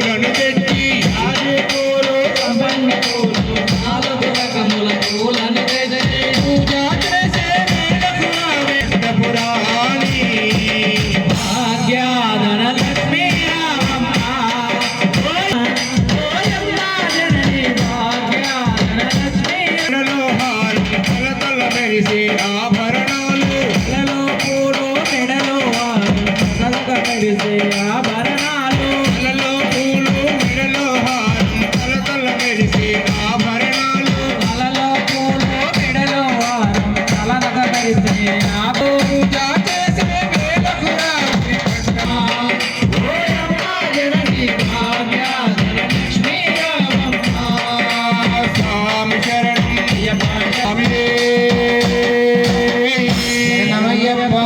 పూలను తెచ్చి పూలు నాలుగు రకముల పూలను తెచ్చి పూజ చేసే వేళకు వెంకటపురాణి భాగ్యాధన లక్ష్మీ రామమ్మ ఓయమ్మ జనని భాగ్యాధన లక్ష్మీ హారం తలతల మెరిసే ఆభరణాలు తలలో పూలు మెడలో కలక మెరిసే ఆభరణాలు తలలో పూలు మెడలో హారం తలతల మెరిసే ఆభరణాలు తలలో పూలు మెడలో కలక మెరిసే పూజ చేసే వేళకు రాత్రి ఓయమ్మ జనని భాగ్యాధన లక్ష్మీ రామమ్మ స్వామి శరణం స్వామి నమయ్యప్ప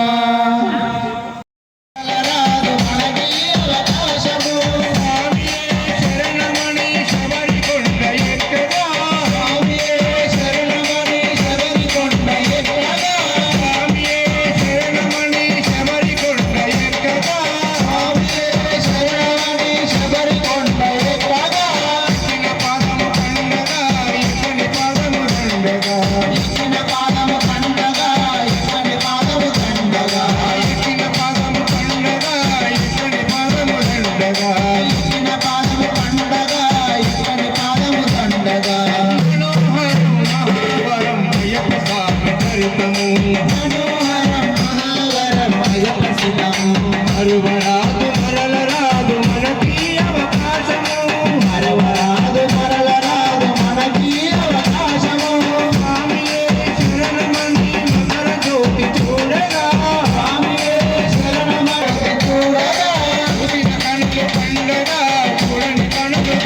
శరణమణి శబరికొండ ఎక్కగా స్వామియే శరణమణి శబరికొండ ఎక్కగా ఇచ్చిన పాదము పండగా ఇతని పాదము దండగా ఇచ్చిన పాదము పండగా ఇతని పాదము దండగా మనోహరం మహావరం అయ్యప్ప స్వామి చరితము మరువరాదు మరలరాదు మనకి అవకాశము స్వామియే శరణమణి మకర జ్యోతి చూడగా చూసిన కనులు పండగా చూడని కనులు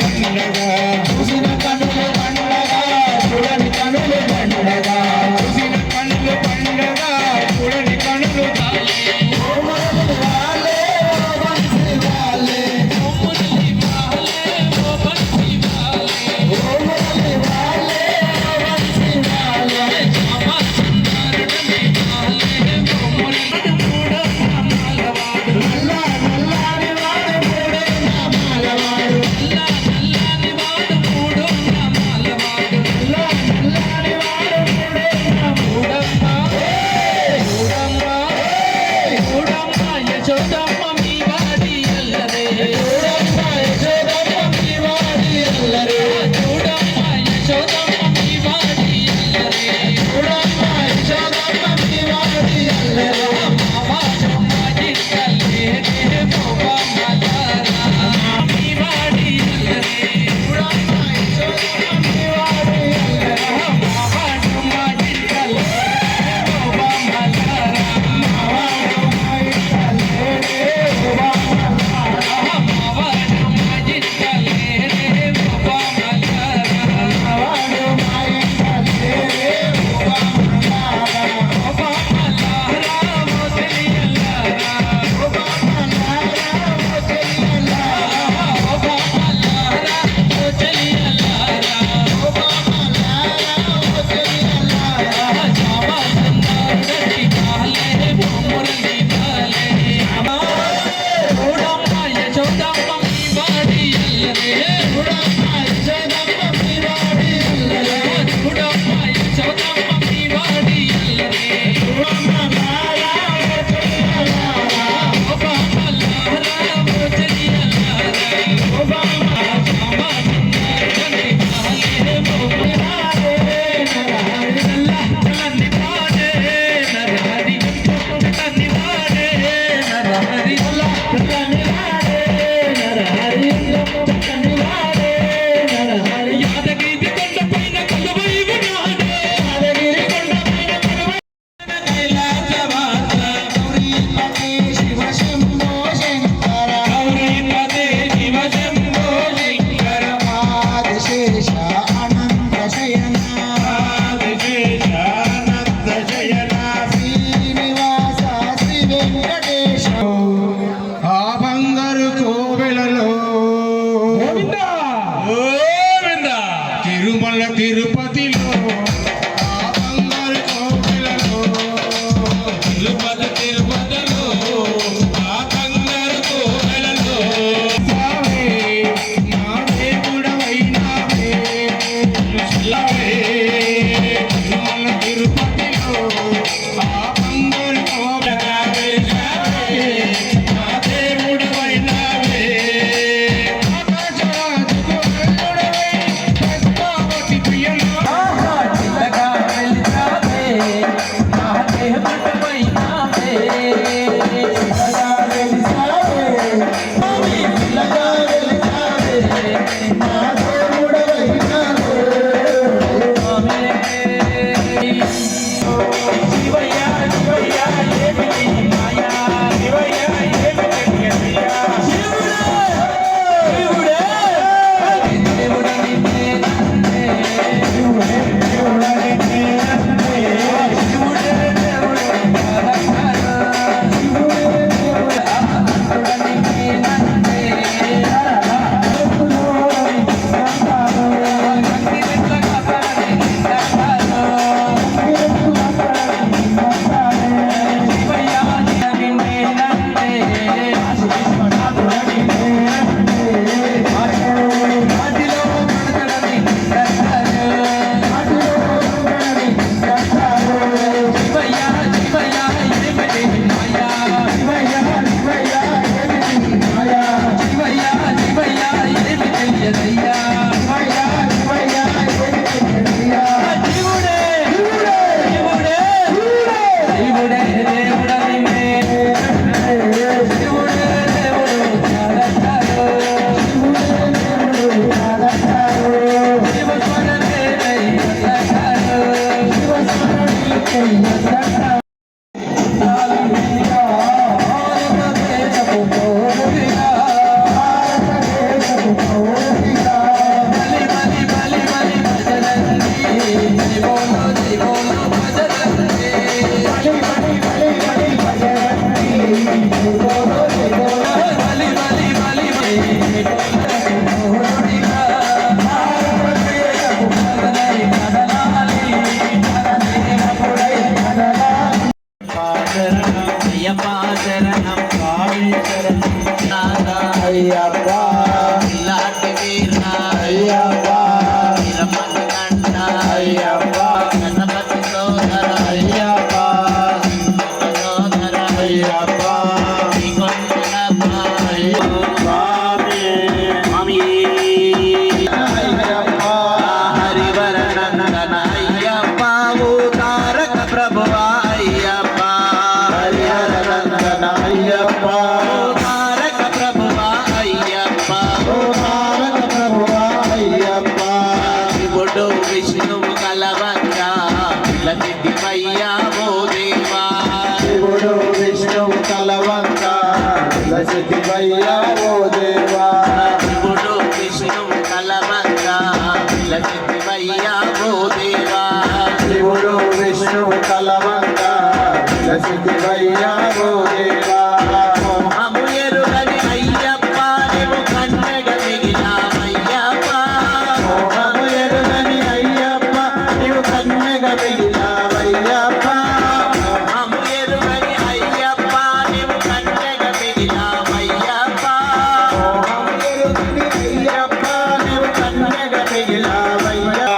అయ్యప్ప నీవు కన్నెగా మిగిలావయ్యా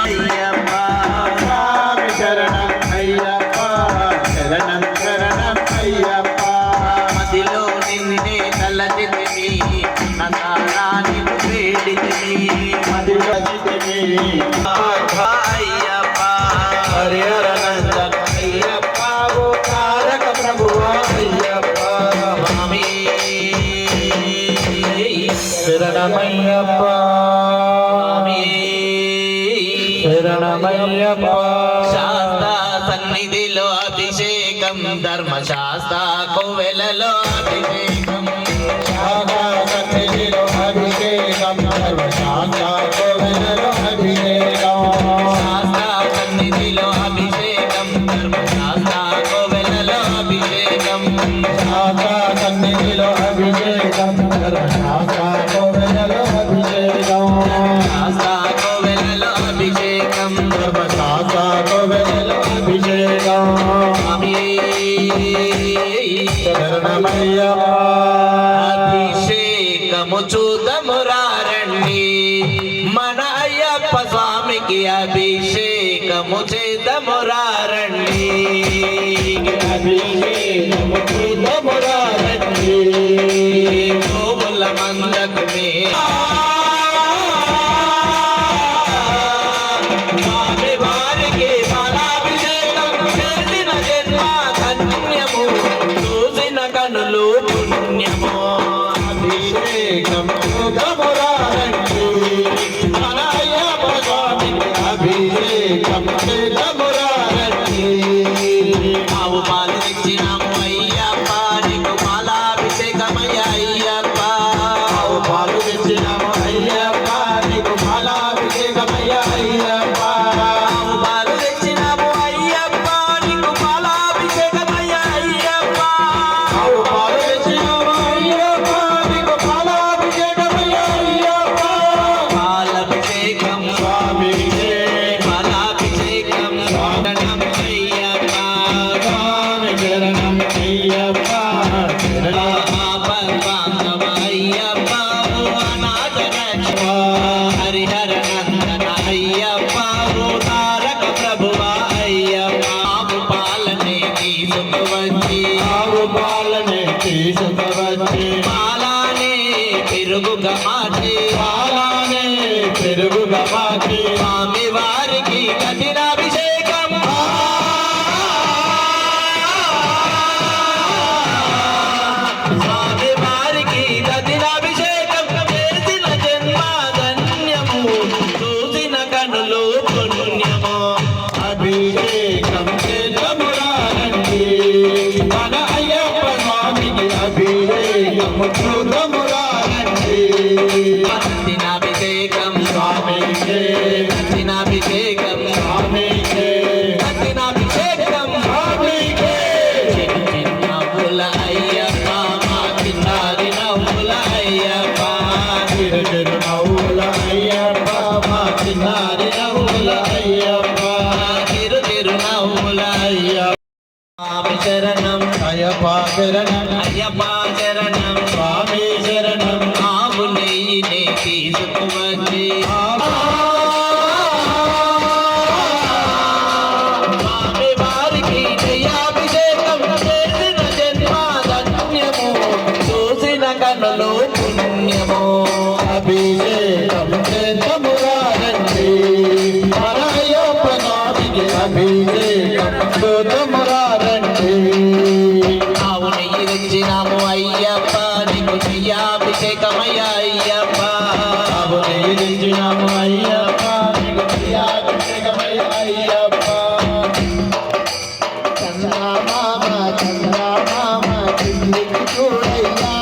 అయ్యప్ప స్వామి శరణం అయ్యప్ప శరణం శరణం అయ్యప్ప మదిలో నిన్నే తలచితిని నసారా నిన్ను వేడితిని అది రచితిని అయ్యప్ప హరిహరనందన అయ్యప్ప ఓ తారక ప్రభువా అయ్యప్ప స్వామి శరణమయ్యప్ప శరణమయ్యప్ప శాస్త్ర సన్నిధిలో అభిషేకం ధర్మశాస్త్ర కోవెలలో అభిషేకం శాఖా సన్నిధిలో అభిషేకం సర్వశాఖా కోవెలలో అభిషేకం శాస్త్ర సన్నిధిలో అభిషేకం ధర్మశాస్త్ర కోవెలలో అభిషేకం శాఖా సన్నిధిలో అభిషేకం సర్వశాఖా కోవెలలో అభిషేకం శాస్త్ర కోవెలలో అభిషేకం సర్వశాఖా కోవెలలో అభిషేకం స్వామి శరణమయ్యప్ప అభిషేకము చూదము రండి మన అయ్యప్ప స్వామికి అభిషేకము చేదము రండి అభిషేకము చూడమురారండి గోవుల మందకు మే స్వామి వారికి బలాభిషేకం చేసిన జన్మ ధన్యము చూసిన కనులు పుణ్యము అభిషేకం చూడమురారండి మన అయ్యప్ప స్వామికి అభిషేకం చూడమురారండి ఆవు పాలు తెచ్చినాము అయ్యప్ప నీకు మాలాభిషేకమయ్య అయ్యప్ప ఆవు పాలు తెచ్చినాము అయ్యప్ప నీకు మాలాభిషేకమయ్య అయ్యప్ప ఆవు పాలు తెచ్చినాము అయ్యప్ప నీకు మాలాభిషేకమయ్య అయ్యప్ప ఆవు పాలు తెచ్చినాము అయ్యప్ప నీకు మాలాభిషేకమయ్య అయ్యప్ప పాలాభిషేకం స్వామికే మాలాభిషేకం శరణం అయ్యప్ప స్వామి శరణం అయ్యప్ప శరణం పాపవాంగమ అయ్యప్ప ఓ అనాథ రక్ష హరిహర నందన అయ్యప్ప ఓ తారక ప్రభువ అయ్యప్ప ఆవు పాలనే తీసుకువచ్చి ఆవు పాలనే తీసుకువచ్చి పాలానే పెరుగుగా మార్చి పాలనే పెరుగుగా మార్చి స్వామి వారికి కఠినాభిషేకం స్వామి వారికి కఠినాభిషేకం చేసిన జన్మ ధన్యము చూసిన కనులు పుణ్యము అభిషేకం చేతమురారండి మన అయ్యప్ప స్వామికి అభిషేకం చూడమురారండి కఠినాభిషేకం స్వామికే కఠినాభిషేకం స్వామికే కఠినాభిషేకం స్వామికే చిన్న చిన్న నవ్వుల అయ్యప్ప మా చిన్నారి నవ్వుల అయ్యప్ప చిరు చిరు నవ్వుల అయ్యప్ప మా చిన్నారి నవ్వుల అయ్యప్ప తిరు తిరు నవ్వుల అయ్యప్ప స్వామి శరణం అయ్యప్ప శరణం అయ్యప్ప శరణం స్వామి శరణం ఆవు నెయ్యిని తీసుకువచ్చి స్వామి వారికి నెయ్యాభిషేకం చేసిన జన్మ ధన్యము చూసిన కనులు పుణ్యము అభిషేకం చేతమురారండి మన అయ్యప్ప స్వామికి అభిషేకం చేతమురారండి ఆవు నెయ్యి తెచ్చినాము అయ్యప్ప నీకు నెయ్యాభిషేకమయ్య అయ్యప్ప బాబు నిలిచినాము అయ్యప్ప నీకు ప్రియాభిషేకమయ్య అయ్యప్ప చంద్రమామ కిందికి చూడయ్యా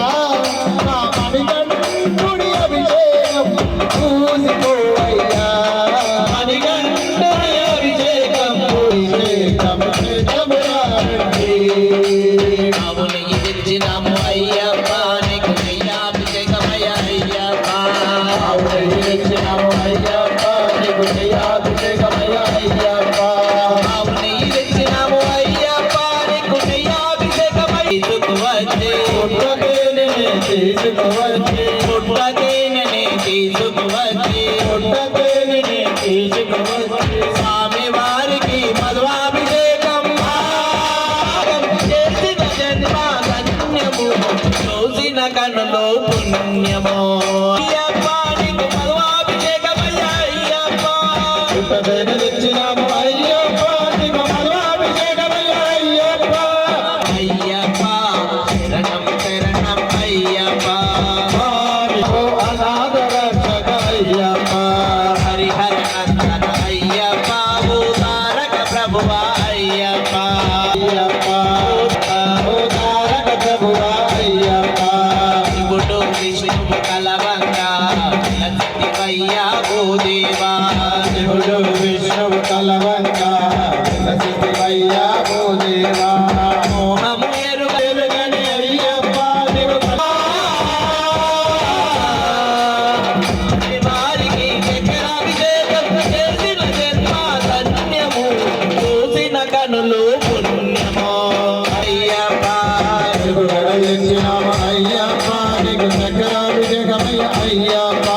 నా మణికంఠుడి అభిషేకం తీసుకువచ్చి పుట్టతేనెని తీసుకువచ్చి స్వామి వారికి మధురాభిషేకం చేసిన జన్మ ధన్యము చూసిన కన్నులో పుణ్యము అయ్యప్ప నీకు మధురాభిషేకమయ్యా అయ్యప్ప పుట్టతేనె తెచ్చినాము అయ్యప్ప నీకు మధురాభిషేకమయ్యా అయ్యప్ప అయ్యప్ప శరణం శరణం అయ్యప్ప స్వామికో అనాథ రక్షక అయ్యప్ప హరిహర నందన అయ్యప్ప ఓ తారక ప్రభువా అయ్యప్ప అయ్యప్ప ఓ తారక ప్రభువా అయ్యప్ప శివుడు విష్ణువు కలవంగా లక్ష్మయ్యా ఓ దేవా శివుడు విష్ణువు కలవంక విలసివయ్యా ఓ దేవా మోహము ఎరుగ వెలుగని అయ్యప్ప నీవు వారికి చక్రాభిషేకం చేసిన జన్మ ధన్యము చూసిన కనులు పుణ్యము అయ్యప్ప తెచ్చినాము అయ్యప్ప నీకు చక్రాభిషేకమయ్య అయ్యప్ప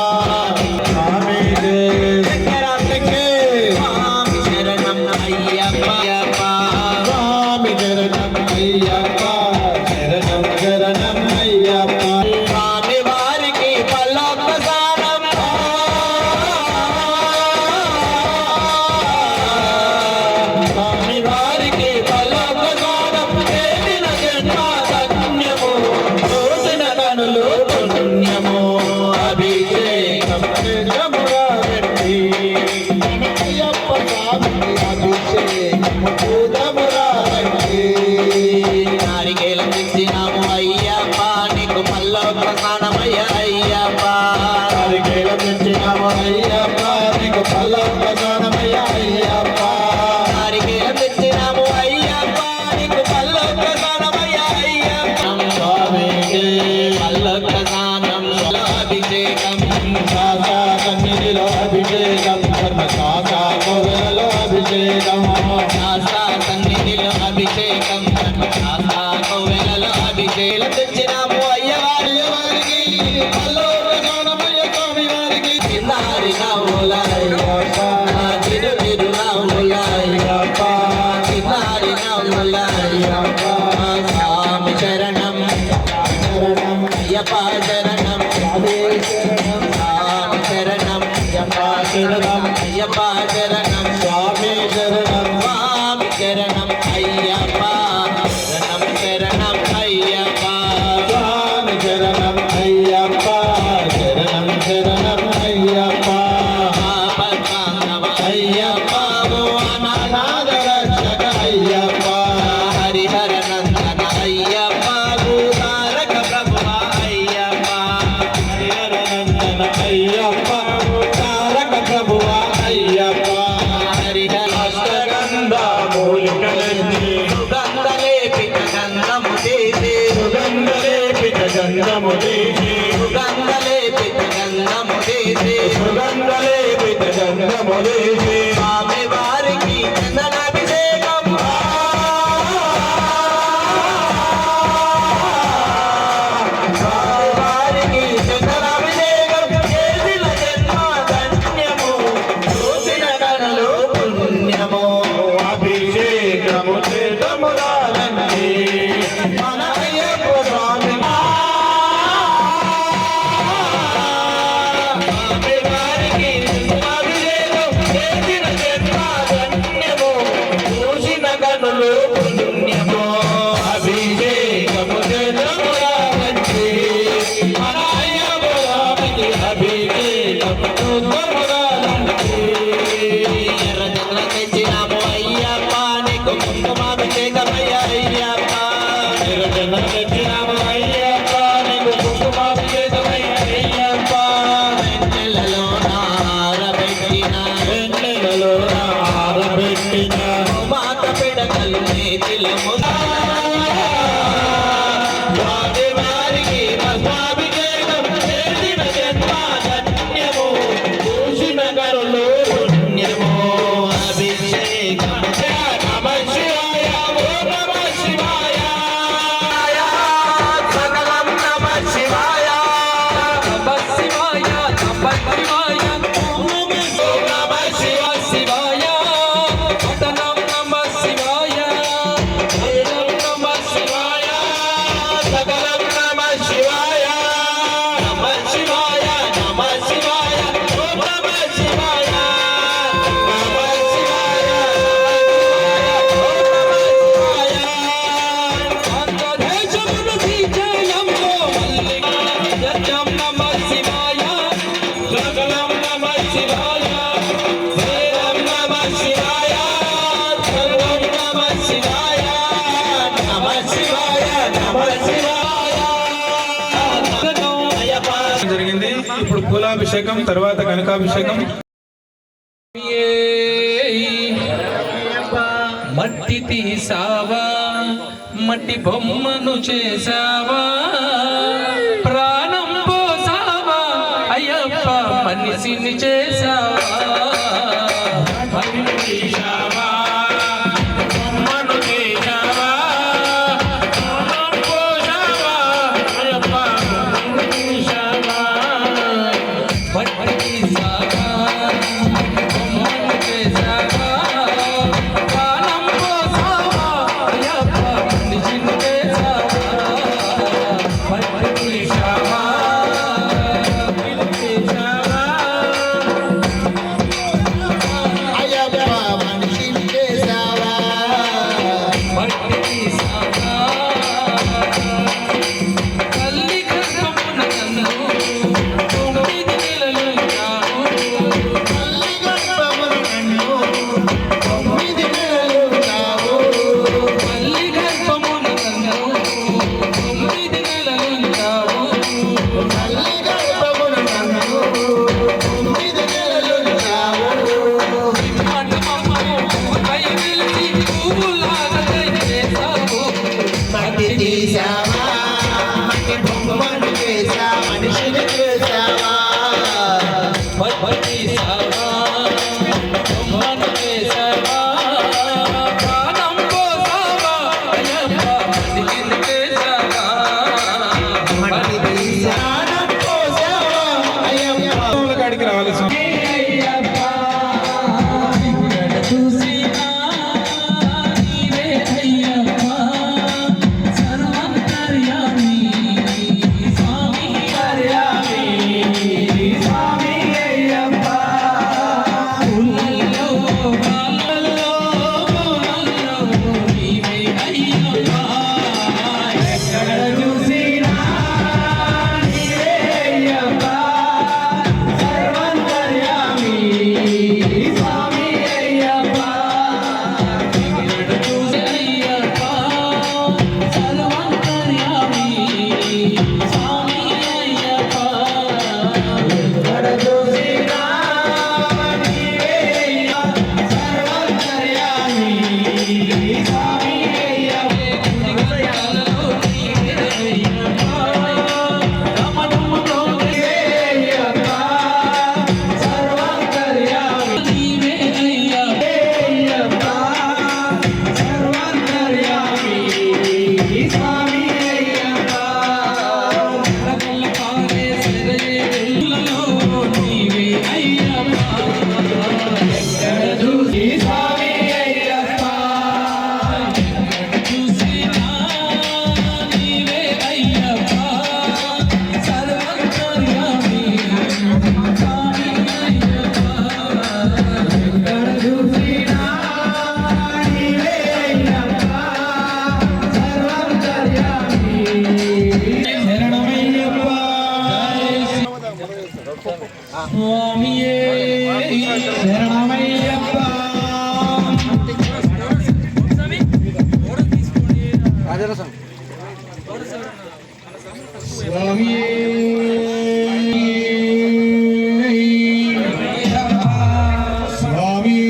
స్వామి స్వామి శరణం అయ్యప్ప అయ్యప్ప స్వామి శరణం అయ్యప్ప శరణం శరణం అయ్యప్ప స్వామి వారికి పల్లొక్క స్నానం స్వామి వారికి పల్లొక్క స్నానం చేసిన జన్మ ధన్యము చూసిన కనులు పుణ్యము అభిషేకం అభిషేకముగా పెట్టి అయ్యప్ప స్వామికి అభిషేకము పూజముగా పెట్టి నారికేలం తెచ్చినాము అయ్యప్ప నీకు పల్లొక్క స్నానమయ్య అయ్యప్ప నారికేలం తెచ్చినాము అయ్యప్ప నీకు ఫలప్రదానమయ్య అయ్యప్ప నారికేలం తెచ్చినాము అయ్యప్ప నీకు పల్లొక్క స్నానమయ్య అయ్యప్ప స్వామికి పల్లొక్క స్నానం అభిషేకం శాఖా కన్నిధిలో అభిషేకం ధర్మ శాఖా కోవెలలో అభిషేకం శాస్తా సన్నిధిలో అభిషేకం శాస్తా కోవెలలో అభిషేకం తెచ్చినాము అయ్యవారి వారికి ఫలప్రదానమయ్య స్వామి వారికి చిన్నారి నవ్వులాయ్ అయ్యప్ప చిరు చిరు నవ్వులాయ్ అయ్యప్ప చిన్నారి నవ్వులాయ్ స్వామి శరణం శరణం అయ్యప్ప శరణం స్వామి శరణం స్వామి శరణం అయ్యప్ప శరణం అయ్యప్ప శరణం స్వామి శరణం స్వామి శరణం అయ్యప్ప శరణం శరణం అయ్యప్ప స్వామి శరణం అయ్యప్ప శరణం శరణం అయ్యప్ప ఆపద్బాంధవ అయ్యప్ప ఓ అనాథ రక్షక అయ్యప్ప హరిహర నందన అయ్యప్ప ఓ తారక ప్రభువ అయ్యప్ప హరిహరనందన అయ్యప్ప తారక ప్రభువ అయ్యప్ప హరిహర అష్టగంధ మూలికలెత్తి సుగంధలేపిత గంధము చేసి సుగంధలేపిత గంధము తీసి సుగంధలేపిత గంధము చేసి సుగంధలేపిత గంధము తీసి స్వామి వారికి చందనాభిషేకం స్వామి వారికి చందనాభిషేకం చేసిన జన్మ ధన్యము చూసిన కనులు పుణ్యము అభిషేకము చేతమురాలండి మన అయ్యప్ప స్వామి స్వామి వారికి అభిషేకం చేసిన జన్మ ధన్యము చూసిన కనులు పుణ్యము అభిషేకము చేతమురాలండి మన అయ్యప్ప స్వామికి అభిషేకము చేతమురాలండి ఎర్రచంద్ర తెచ్చినాము అయ్యప్ప నీకు కుంకుమాభిషేకమయ్య అయ్యప్ప నిరజన తెచ్చినాము అయ్యప్ప నీకు కుంకుమాభిషేకమయ్య అయ్యప్ప నెలలో నారబెట్టిన వెన్నెలలో ఆరబెట్టిన మాత పిడకలు నేతిలో స్వామి వారికి భస్మాభిషేకం చేసిన జన్మ ధన్యము చూసిన కరులు పుణ్యము శివాయ ఓం నమః శివాయ పఠనం నమః శివాయ ఓం నమః శివాయ సకలం నమః శివాయ నమః శివాయ నమః శివాయ ఓం నమః శివాయ నమః శివాయ ఓం నమః శివాయ ఆంధ్రదేశమును శ్రీశైలంలో మల్లిక సత్యం నమః శివాయ సకలం నమః శివాయ వేదం నమః శివాయ సర్వం నమః శివాయ నమః శివాయ నమః శివాయ జరిగింది. ఇప్పుడు పూలాభిషేకం, తర్వాత కనకాభిషేకం. మట్టి తీసావా మట్టి బొమ్మను చేసావా ప్రాణం పోసావా అయ్యప్ప మనిషిని చేసావా మట్టిని తీసావా బొమ్మను చేసావా ప్రాణం పోసావా అయ్యప్ప మనిషిని చేసావా మట్టి తీసావా బొమ్మను చేసావా ప్రాణం పోసావా అయ్యప్ప మనిషిని చేసావా మట్టి తీసావా అయ్యప్ప మనిషిని చేసావా మట్టి తీసావా తల్లి గర్భమున నన్ను 9 నెలలు ఉంచావు తల్లి గర్భమున నన్ను 9 నెలలు ఉంచావు తల్లి గర్భమున నన్ను 9 నెలలు ఉంచావు తల్లి గర్భమున నన్ను 9 నెలలు ఉంచావు మాట మమ్మను పై నిలిచి పువ్వులాగా చేసావు మట్టి తీసావా మట్టి బొమ్మను చేసా మనిషిని చేసావా మట్టి తీసావా బొమ్మను చేసావా ప్రాణం పోసావా అయ్యప్ప మనిషిని చేసావా మట్టి తీసానా పోసావా అయ్యప్ప కాడికి రావాలి స్వామి. చూసినా నీవే అయ్యప్ప సర్వాంతర్యామి స్వామి ఉల్లో బాలలో నీవే అయ్యప్ప ఎక్కడ చూసినా నీవే అయ్యప్ప సర్వాంతర్యామి స్వామి అయ్యప్ప ఎక్కడ చూసి అయ్యప్ప సర్వాంతర్యామి స్వామి అయ్యప్ప ఎక్కడ చూసినా నీవే అయ్యప్ప సర్వాంతర్యామి స్వామి అయ్యప్ప గుడిగంటలలో నీవే అయ్యప్ప రమణములో నీవే అయ్యప్ప సర్వాంతర్యామి నీవే అయ్యప్ప సర్వాంతర్యామి స్వామి అయ్యప్ప రకల పారే సెలయేరులలో నీవే అయ్యప్ప ఎక్కడ చూసి స్వామి అయ్యప్ప ఎక్కడ చూసినా నీవే అయ్యప్ప సర్వాంతర్యామి స్వామి అయ్యప్ప ఎక్కడ చూసినా నీవే అయ్యప్ప సర్వాంతర్యామి శరణమయ్యప్ప స్వామియే శరణమయ్యప్ప స్వామియే స్వామియే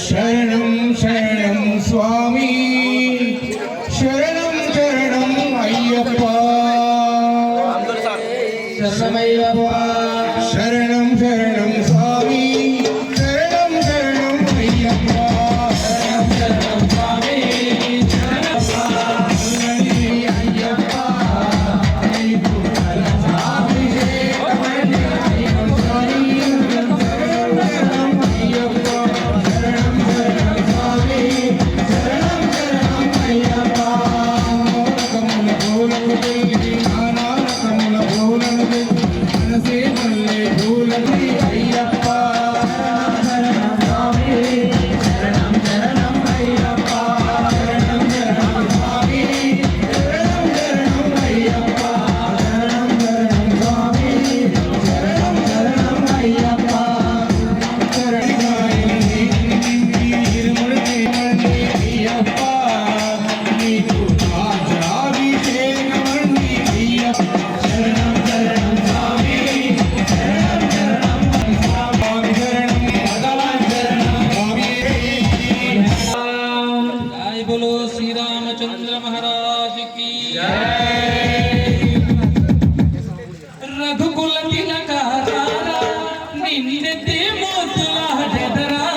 శరణం శరణం స్వామి శరణం శరణం అయ్యప్ప శరణమయ్యప్ప శరణం శరణం స్వామి శరణం శరణం అయ్యప్ప శరణం శరణం స్వామి శరణం అయ్యప్ప మనకు పెళ్లి నానా రకముల పూలను తెచ్చి మనసే మల్లె పూలని అయ్యప్ప శరణం స్వామి శరణం శరణం అయ్యప్ప శరణం శరణం స్వామి శరణం శరణం అయ్యప్ప శరణం శరణం స్వామి శరణం శరణం అయ్యప్ప శరణాయని ఇరుముడి అయ్యప్ప నీకు రాజాభిషేకమండి అయ్యప్ప శరణం శరణం స్వామి శరణం శరణం స్వామి శరణం భగవాన్ శరణం స్వామి जय बोलो श्री रामचंद्र महाराज की रघुकुल तिलक हारा निन्नते मोतुला जदरा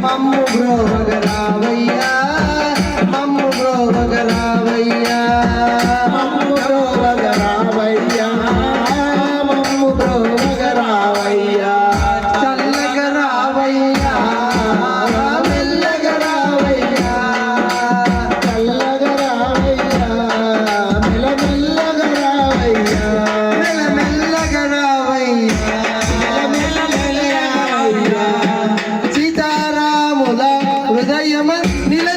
మమ్ము బ్రోవగరావయ్యా మమ్ము బ్రోవగరావయ్యా మమ్ము బ్రోవగరావయ్యా మమ్ము బ్రోవగరావయ్యా చల్లగరావయ్యా మెల్లగరావయ్యా చల్లగరావయ్యా మెల్లమెల్లగరావయ్యా మెల్లమెల్లగరావయ్యా మెల్లమెల్లగరావయ్యా సీతారాముల హృదయమ నిల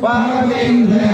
వామదేంద్ర